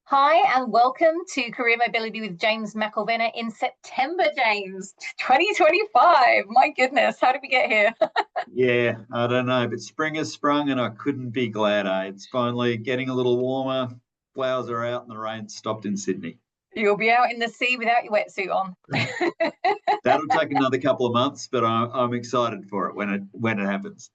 Hi, and welcome to Career Mobility with James Mcilvena in September, James, 2025. My goodness, how did we get here? Yeah, I don't know, but spring has sprung and I couldn't be gladder. It's finally getting a little warmer. Flowers are out and the rain stopped in Sydney. You'll be out in the sea without your wetsuit on. That'll take another couple of months, but I'm excited for it when it happens.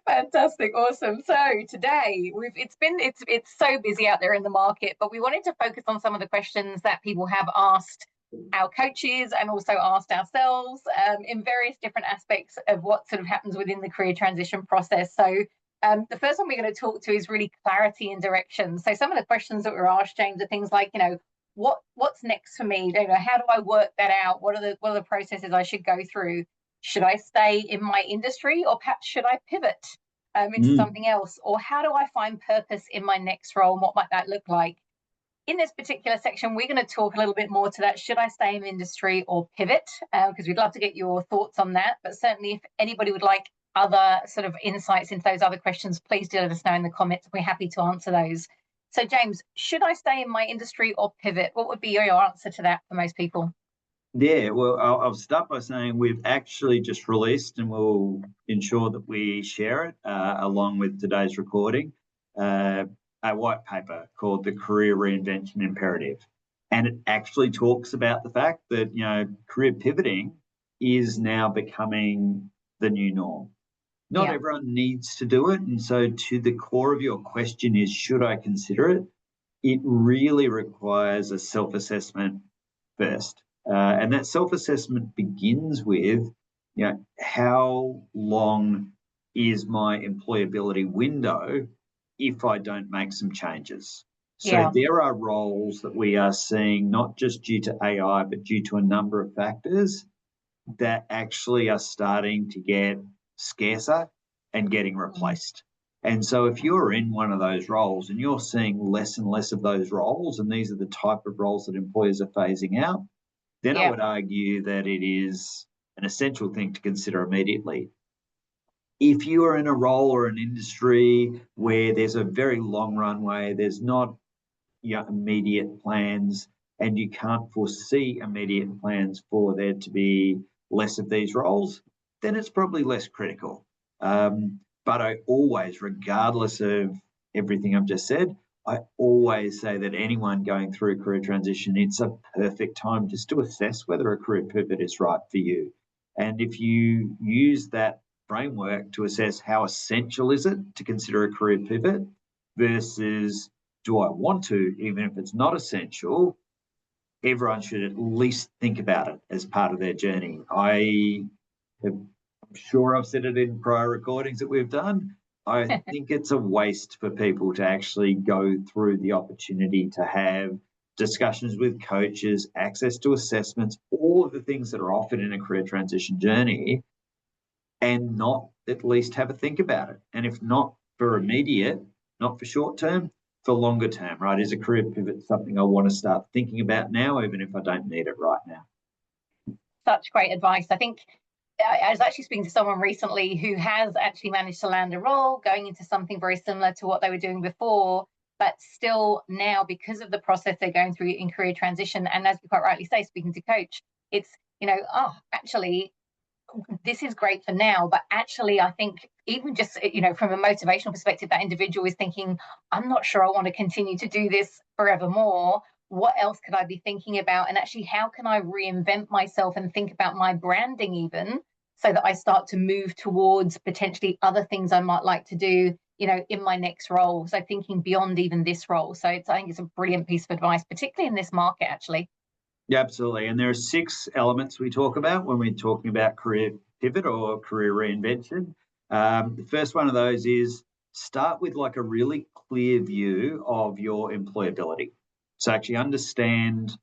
Fantastic, awesome. So today it's so busy out there in the market, but we wanted to focus on some of the questions that people have asked our coaches and also asked ourselves in various different aspects of what sort of happens within the career transition process. So the first one we're going to talk to is really clarity and direction. So some of the questions that were asked, James, are things like, what's next for me? How do I work that out? What are the processes I should go through? Should I stay in my industry, or perhaps should I pivot into something else? Or how do I find purpose in my next role? And what might that look like? In this particular section, we're going to talk a little bit more to that. Should I stay in industry or pivot? Because we'd love to get your thoughts on that. But certainly if anybody would like other sort of insights into those other questions, please do let us know in the comments. We're happy to answer those. So James, should I stay in my industry or pivot? What would be your answer to that for most people? Yeah, well, I'll start by saying we've actually just released, and we'll ensure that we share it along with today's recording, a white paper called the Career Reinvention Imperative. And it actually talks about the fact that, career pivoting is now becoming the new norm. Not everyone needs to do it. And so to the core of your question is, should I consider it? It really requires a self-assessment first. And that self-assessment begins with, how long is my employability window if I don't make some changes? So there are roles that we are seeing, not just due to AI, but due to a number of factors that actually are starting to get scarcer and getting replaced. And so if you're in one of those roles and you're seeing less and less of those roles, and these are the type of roles that employers are phasing out, then I would argue that it is an essential thing to consider immediately. If you are in a role or an industry where there's a very long runway, there's not immediate plans, and you can't foresee immediate plans for there to be less of these roles, then it's probably less critical. But I always, regardless of everything I've just said, I always say that anyone going through career transition, it's a perfect time just to assess whether a career pivot is right for you. And if you use that framework to assess how essential is it to consider a career pivot versus do I want to, even if it's not essential, everyone should at least think about it as part of their journey. I'm sure I've said it in prior recordings that we've done. I think it's a waste for people to actually go through the opportunity to have discussions with coaches, access to assessments, all of the things that are offered in a career transition journey, and not at least have a think about it. And if not for immediate, not for short term, for longer term, right? Is a career pivot something I want to start thinking about now, even if I don't need it right now? Such great advice. I think I was actually speaking to someone recently who has actually managed to land a role going into something very similar to what they were doing before, but still now, because of the process they're going through in career transition, and as you quite rightly say, speaking to coach, it's, actually, this is great for now, but actually I think even just, from a motivational perspective, that individual is thinking, I'm not sure I want to continue to do this forevermore. What else could I be thinking about? And actually, how can I reinvent myself and think about my branding even, so that I start to move towards potentially other things I might like to do, in my next role. So thinking beyond even this role. So I think it's a brilliant piece of advice, particularly in this market, actually. Yeah, absolutely. And there are 6 elements we talk about when we're talking about career pivot or career reinvention. The first one of those is start with like a really clear view of your employability. So actually understand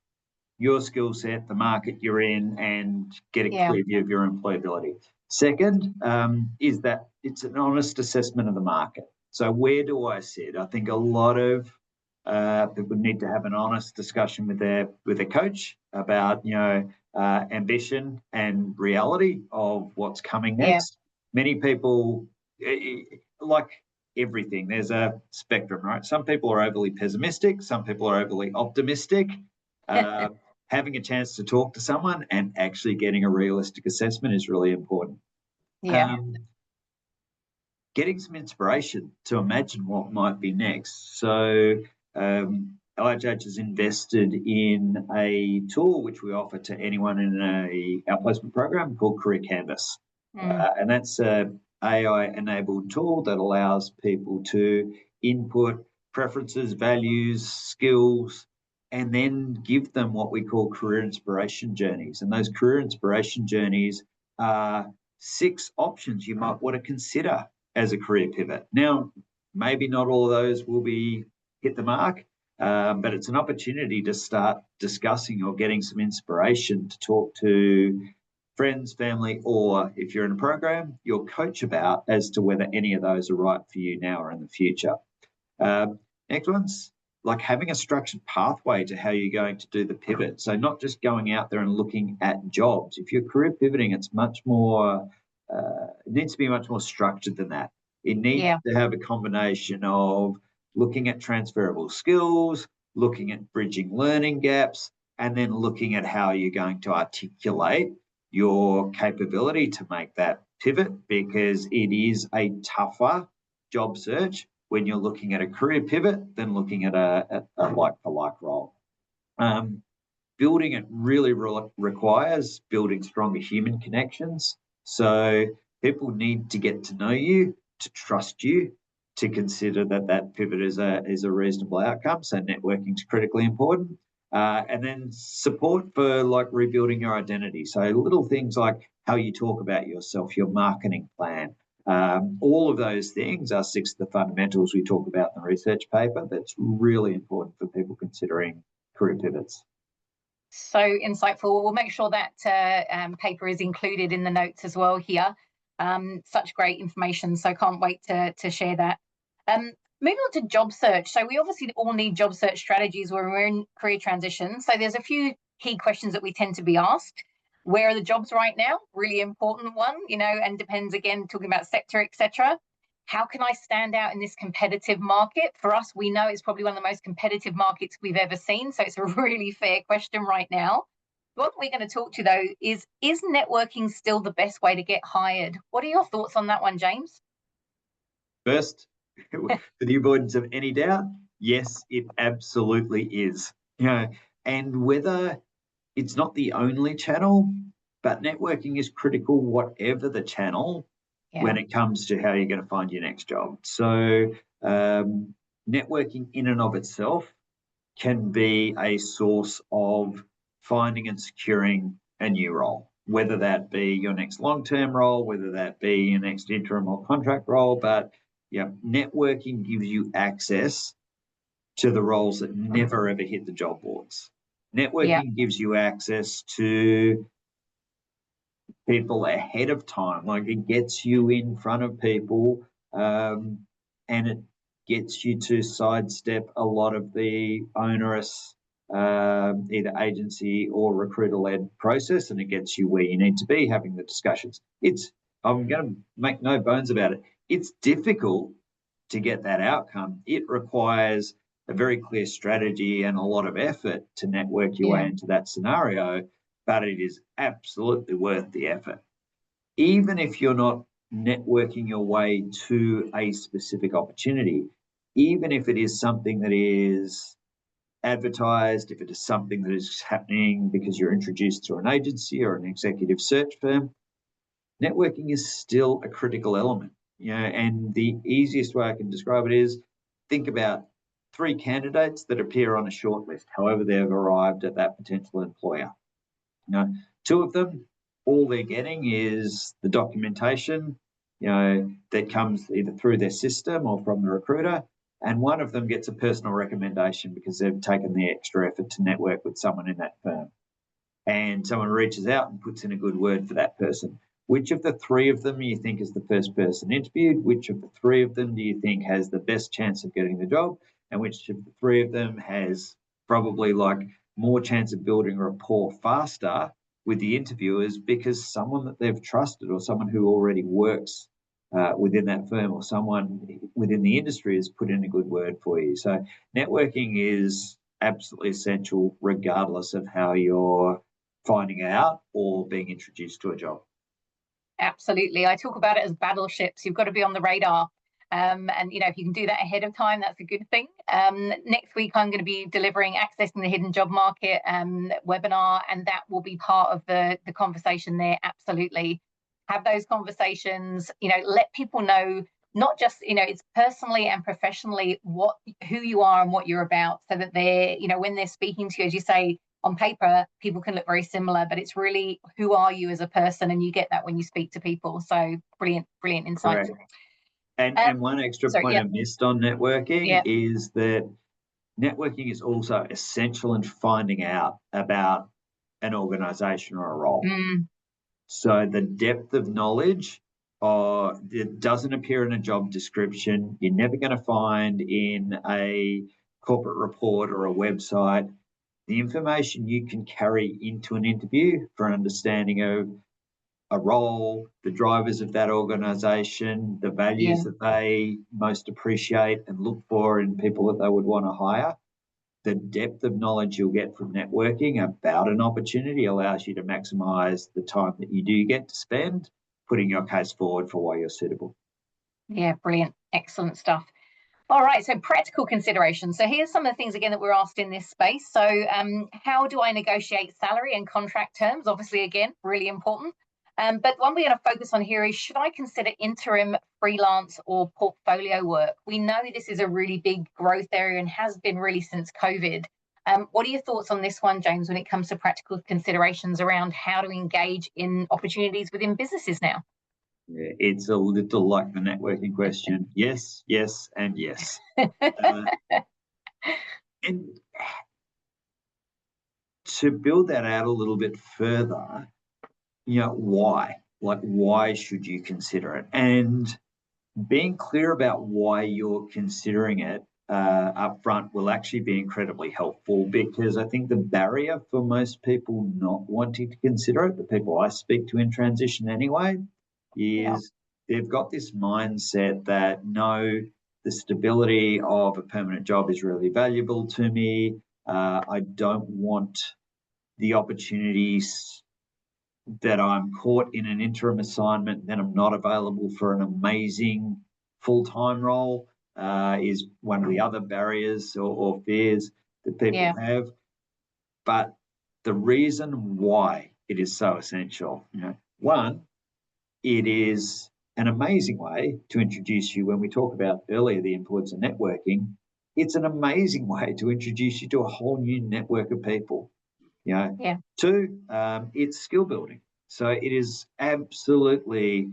your skill set, the market you're in, and get a clear view of your employability. Second is that it's an honest assessment of the market. So where do I sit? I think a lot of people need to have an honest discussion with their coach about ambition and reality of what's coming next. Many people, like everything. There's a spectrum, right? Some people are overly pessimistic, some people are overly optimistic. Having a chance to talk to someone and actually getting a realistic assessment is really important. Yeah. Getting some inspiration to imagine what might be next. So LHH has invested in a tool which we offer to anyone in our placement program called Career Canvas. And that's a AI-enabled tool that allows people to input preferences, values, skills, and then give them what we call career inspiration journeys. And those career inspiration journeys are 6 options you might want to consider as a career pivot. Now, maybe not all of those will hit the mark, but it's an opportunity to start discussing or getting some inspiration to talk to friends, family, or if you're in a program, your coach about as to whether any of those are right for you now or in the future. Next one's like having a structured pathway to how you're going to do the pivot. So not just going out there and looking at jobs. If you're career pivoting, it's much more, it needs to be much more structured than that. It needs to have a combination of looking at transferable skills, looking at bridging learning gaps, and then looking at how you're going to articulate your capability to make that pivot, because it is a tougher job search when you're looking at a career pivot than looking at a like-for-like role. Building it really requires building stronger human connections. So people need to get to know you, to trust you, to consider that pivot is a reasonable outcome. So networking is critically important. And then support for like rebuilding your identity. So little things like how you talk about yourself, your marketing plan, all of those things are 6 of the fundamentals we talk about in the research paper. That's really important for people considering career pivots. So insightful. We'll make sure that paper is included in the notes as well here. Such great information. So can't wait to share that. Moving on to job search. So we obviously all need job search strategies when we're in career transition. So there's a few key questions that we tend to be asked. Where are the jobs right now? Really important one, and depends again, talking about sector, etc. How can I stand out in this competitive market? For us, we know it's probably one of the most competitive markets we've ever seen. So it's a really fair question right now. What we're going to talk to, though, is networking still the best way to get hired? What are your thoughts on that one, James? First, for the avoidance of any doubt, yes, it absolutely is. And whether it's not the only channel, but networking is critical, whatever the channel, when it comes to how you're going to find your next job. So networking in and of itself can be a source of finding and securing a new role, whether that be your next long-term role, whether that be your next interim or contract role. But networking gives you access to the roles that never ever hit the job boards. Networking gives you access to people ahead of time. Like, it gets you in front of people, and it gets you to sidestep a lot of the onerous either agency or recruiter-led process, and it gets you where you need to be having the discussions. I'm going to make no bones about it. It's difficult to get that outcome. It requires a very clear strategy and a lot of effort to network your way into that scenario, but it is absolutely worth the effort. Even if you're not networking your way to a specific opportunity, even if it is something that is advertised, if it is something that is happening because you're introduced through an agency or an executive search firm, networking is still a critical element. And the easiest way I can describe it is, think about 3 candidates that appear on a shortlist, however they've arrived at that potential employer. 2 of them, all they're getting is the documentation, that comes either through their system or from the recruiter, and 1 of them gets a personal recommendation because they've taken the extra effort to network with someone in that firm. And someone reaches out and puts in a good word for that person. Which of the 3 of them you think is the first person interviewed? Which of the 3 of them do you think has the best chance of getting the job? And which of the 3 of them has probably more chance of building rapport faster with the interviewers because someone that they've trusted or someone who already works within that firm, or someone within the industry has put in a good word for you. So networking is absolutely essential, regardless of how you're finding out or being introduced to a job. Absolutely. I talk about it as battleships. You've got to be on the radar. And, if you can do that ahead of time, that's a good thing. Next week, I'm going to be delivering Accessing the Hidden Job Market webinar, and that will be part of the conversation there. Absolutely. Have those conversations, let people know, not just, it's personally and professionally who you are and what you're about, so that they're, when they're speaking to you, as you say, on paper, people can look very similar, but it's really who are you as a person, and you get that when you speak to people. So brilliant insight. Correct. And one extra point I missed on networking is that networking is also essential in finding out about an organisation or a role. So the depth of knowledge, it doesn't appear in a job description. You're never going to find in a corporate report or a website. The information you can carry into an interview for understanding of a role, the drivers of that organisation, the values that they most appreciate and look for in people that they would want to hire. The depth of knowledge you'll get from networking about an opportunity allows you to maximise the time that you do get to spend putting your case forward for why you're suitable. Yeah, brilliant. Excellent stuff. All right, so practical considerations. So here's some of the things, again, that we're asked in this space. So how do I negotiate salary and contract terms? Obviously, again, really important. But one we're going to focus on here is, should I consider interim, freelance, or portfolio work? We know this is a really big growth area and has been really since COVID. What are your thoughts on this one, James, when it comes to practical considerations around how to engage in opportunities within businesses now? It's a little like the networking question. Yes, yes, and yes. And to build that out a little bit further, why? Why should you consider it? And being clear about why you're considering it up front will actually be incredibly helpful, because I think the barrier for most people not wanting to consider it, the people I speak to in transition anyway, is they've got this mindset that, no, the stability of a permanent job is really valuable to me. I don't want the opportunities that I'm caught in an interim assignment, then I'm not available for an amazing full-time role, is one of the other barriers or fears that people have. But the reason why it is so essential, one, it is an amazing way to introduce you. When we talked about earlier the importance of networking, it's an amazing way to introduce you to a whole new network of people. Two, it's skill building. So it is absolutely,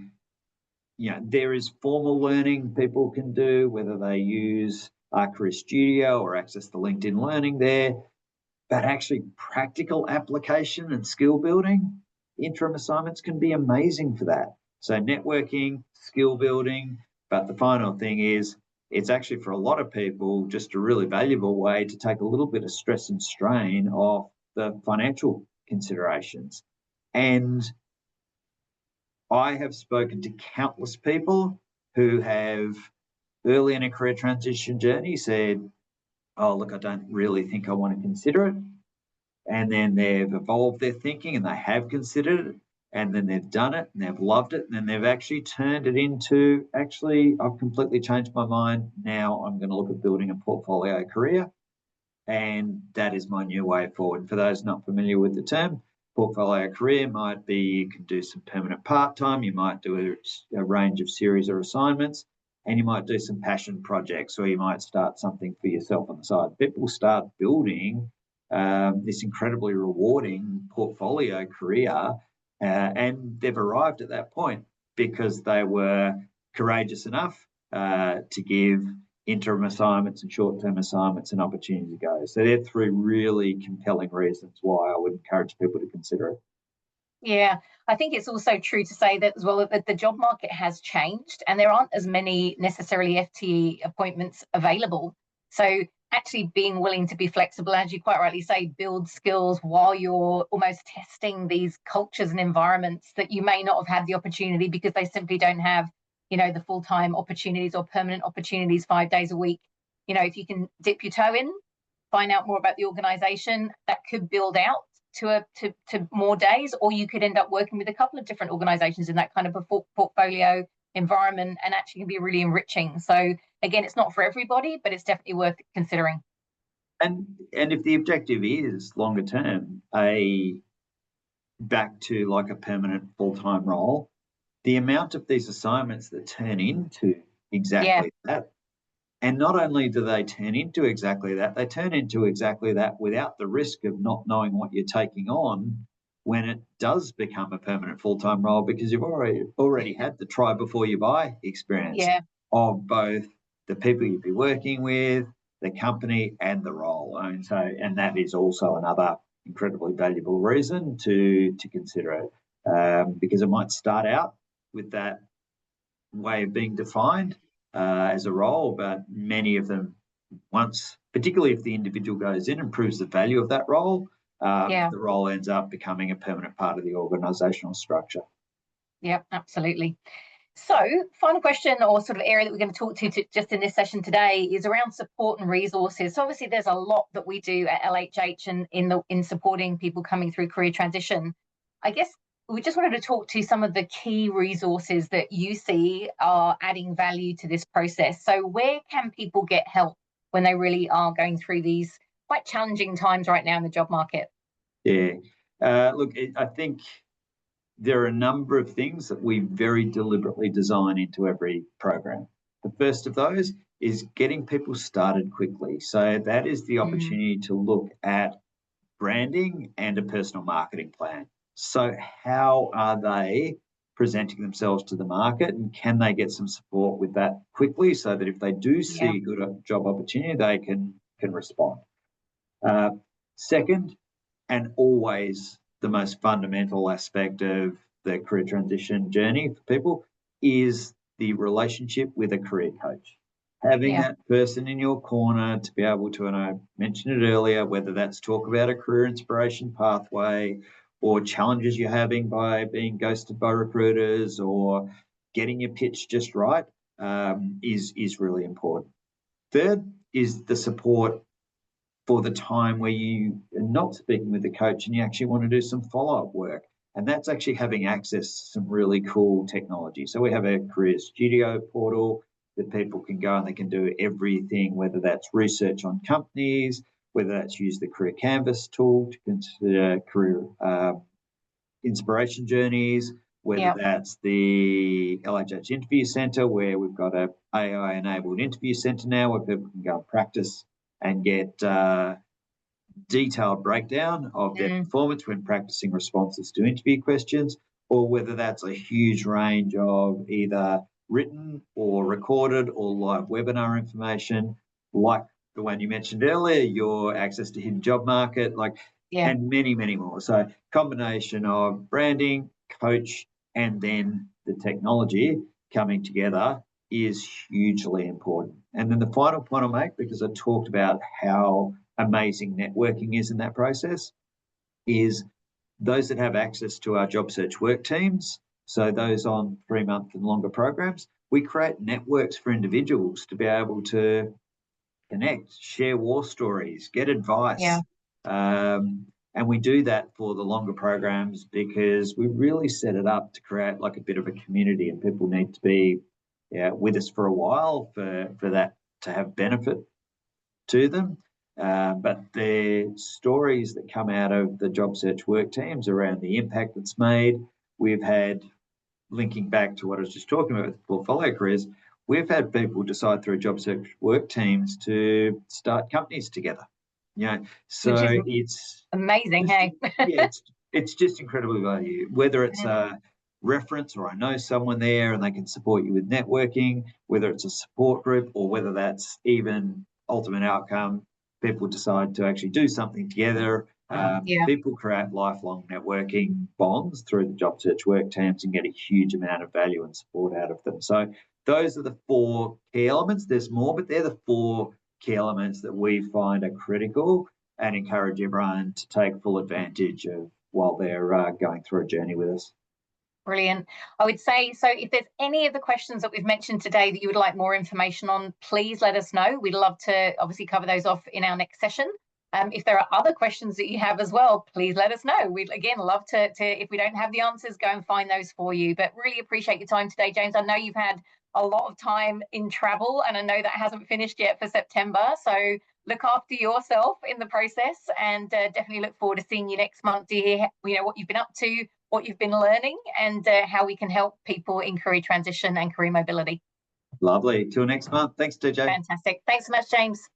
there is formal learning people can do, whether they use our Career Studio or access the LinkedIn Learning there, but actually practical application and skill building, interim assignments can be amazing for that. So networking, skill building, but the final thing is, it's actually for a lot of people just a really valuable way to take a little bit of stress and strain off the financial considerations. And I have spoken to countless people who have early in a career transition journey said, oh, look, I don't really think I want to consider it. And then they've evolved their thinking and they have considered it, and then they've done it and they've loved it, and then they've actually turned it into, actually, I've completely changed my mind. Now I'm going to look at building a portfolio career. And that is my new way forward. For those not familiar with the term, portfolio career might be you can do some permanent part-time, you might do a range of series or assignments, and you might do some passion projects, or you might start something for yourself on the side. People start building this incredibly rewarding portfolio career, and they've arrived at that point because they were courageous enough to give interim assignments and short-term assignments an opportunity to go. So they're three really compelling reasons why I would encourage people to consider it. Yeah, I think it's also true to say that as well, that the job market has changed and there aren't as many necessarily FTE appointments available. So actually being willing to be flexible, as you quite rightly say, build skills while you're almost testing these cultures and environments that you may not have had the opportunity because they simply don't have the full-time opportunities or permanent opportunities 5 days a week. If you can dip your toe in, find out more about the organization, that could build out to more days, or you could end up working with a couple of different organizations in that kind of a portfolio environment, and actually can be really enriching. So again, it's not for everybody, but it's definitely worth considering. And if the objective is longer term, back to like a permanent full-time role, the amount of these assignments that turn into exactly that, and not only do they turn into exactly that, they turn into exactly that without the risk of not knowing what you're taking on when it does become a permanent full-time role, because you've already had the try before you buy experience of both the people you'd be working with, the company, and the role. And that is also another incredibly valuable reason to consider it, because it might start out with that way of being defined as a role, but many of them, once, particularly if the individual goes in and proves the value of that role, the role ends up becoming a permanent part of the organisational structure. Yeah, absolutely. So, final question, or sort of area that we're going to talk to just in this session today, is around support and resources. So obviously there's a lot that we do at LHH and in supporting people coming through career transition. I guess we just wanted to talk to some of the key resources that you see are adding value to this process. So where can people get help when they really are going through these quite challenging times right now in the job market? Yeah, look, I think there are a number of things that we very deliberately design into every program. The first of those is getting people started quickly. So that is the opportunity to look at branding and a personal marketing plan. So how are they presenting themselves to the market, and can they get some support with that quickly, so that if they do see a good job opportunity, they can respond. Second, and always the most fundamental aspect of the career transition journey for people, is the relationship with a career coach. Having that person in your corner to be able to, and I mentioned it earlier, whether that's talk about a career inspiration pathway, or challenges you're having by being ghosted by recruiters, or getting your pitch just right, is really important. Third is the support for the time where you are not speaking with the coach and you actually want to do some follow-up work. And that's actually having access to some really cool technology. So we have a career studio portal that people can go and they can do everything, whether that's research on companies, whether that's use the Career Canvas tool to consider career inspiration journeys, whether that's the LHH Interview Centre, where we've got a AI-enabled interview centre now where people can go and practice and get detailed breakdown of their performance when practicing responses to interview questions, or whether that's a huge range of either written or recorded or live webinar information, like the one you mentioned earlier, your access to hidden job market, and many, many more. So combination of branding, coach, and then the technology coming together is hugely important. And then the final point I'll make, because I talked about how amazing networking is in that process, is those that have access to our job search work teams, so those on 3-month and longer programs, we create networks for individuals to be able to connect, share war stories, get advice. And we do that for the longer programs because we really set it up to create like a bit of a community, and people need to be with us for a while for that to have benefit to them. But the stories that come out of the job search work teams around the impact that's made, we've had, linking back to what I was just talking about with portfolio careers, we've had people decide through job search work teams to start companies together. So it's amazing. It's just incredibly valuable, whether it's a reference or I know someone there and they can support you with networking, whether it's a support group, or whether that's even ultimate outcome, people decide to actually do something together. People create lifelong networking bonds through the job search work teams and get a huge amount of value and support out of them. So those are the 4 key elements. There's more, but they're the 4 key elements that we find are critical and encourage everyone to take full advantage of while they're going through a journey with us. Brilliant. I would say, so if there's any of the questions that we've mentioned today that you would like more information on, please let us know. We'd love to obviously cover those off in our next session. If there are other questions that you have as well, please let us know. We'd again love to if we don't have the answers, go and find those for you. But really appreciate your time today, James. I know you've had a lot of time in travel, and I know that hasn't finished yet for September. So look after yourself in the process, and definitely look forward to seeing you next month to hear what you've been up to, what you've been learning, and how we can help people in career transition and career mobility. Lovely. Till next month. Thanks, DJ. Fantastic. Thanks so much, James.